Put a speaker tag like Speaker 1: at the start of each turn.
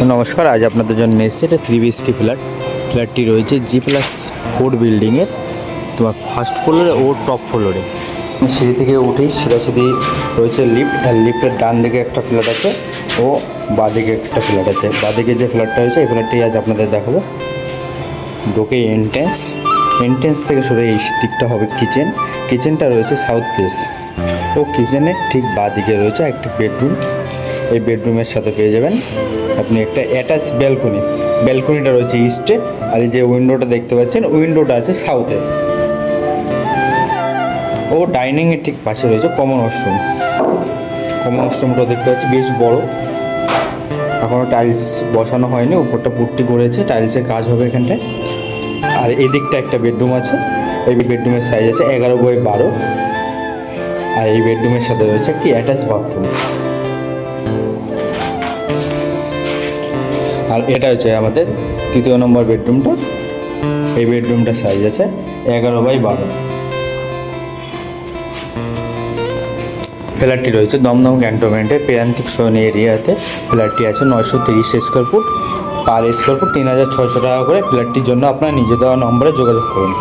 Speaker 1: নমস্কার, আজ আপনাদের জন্য এসেছে এটা 3 BHK ফ্ল্যাটটি রয়েছে G+4 বিল্ডিংয়ের তোমার ফার্স্ট ফ্লোরে ও টপ ফ্লোরে। সিঁড়ি থেকে উঠেই সিধাসিধি রয়েছে লিফট, আর লিফটের ডান দিকে একটা ফ্ল্যাট আছে ও বাঁ দিকে একটা ফ্ল্যাট আছে। বাঁ দিকে যে ফ্ল্যাটটা রয়েছে এই ফ্ল্যাটটি আজ আপনাদের দেখাবো। ঢোকে এন্ট্রেন্স থেকে সরে এই দিকটা হবে কিচেনটা রয়েছে সাউথ ফেস ও কিচেনের ঠিক বাঁ দিকে রয়েছে একটি বেডরুম। এই বেডরুমের সাথে পেয়ে যাবেন আপনি একটা অ্যাটাচ ব্যালকনিটা রয়েছে ইস্টে, আর এই যে উইন্ডোটা দেখতে পাচ্ছেন উইন্ডোটা আছে সাউথে। ও ডাইনিংয়ের ঠিক পাশে রয়েছে কমন ওয়াশরুমটা দেখতে পাচ্ছি বেশ বড়, এখনও টাইলস বসানো হয়নি, উপরটা পুট্টি করেছে, টাইলসের কাজ হবে এখানটায়। আর এই দিকটা একটা বেডরুম আছে, এই বেডরুমের সাইজ আছে 11x12, আর এই বেডরুমের সাথে রয়েছে একটি অ্যাটাচ বাথরুম। আর এটা হচ্ছে আমাদের 3য় নম্বর বেডরুমটা, এই বেডরুমটার সাইজ আছে 11x12। ফ্ল্যাটটি রয়েছে দমদম ক্যান্টনমেন্টের প্রান্তিক শয়নী এরিয়াতে। ফ্ল্যাটটি আছে 930 square foot, per square foot 3600 টাকা করে। ফ্ল্যাটটির জন্য আপনার নিজে দেওয়া নম্বরে যোগাযোগ করুন।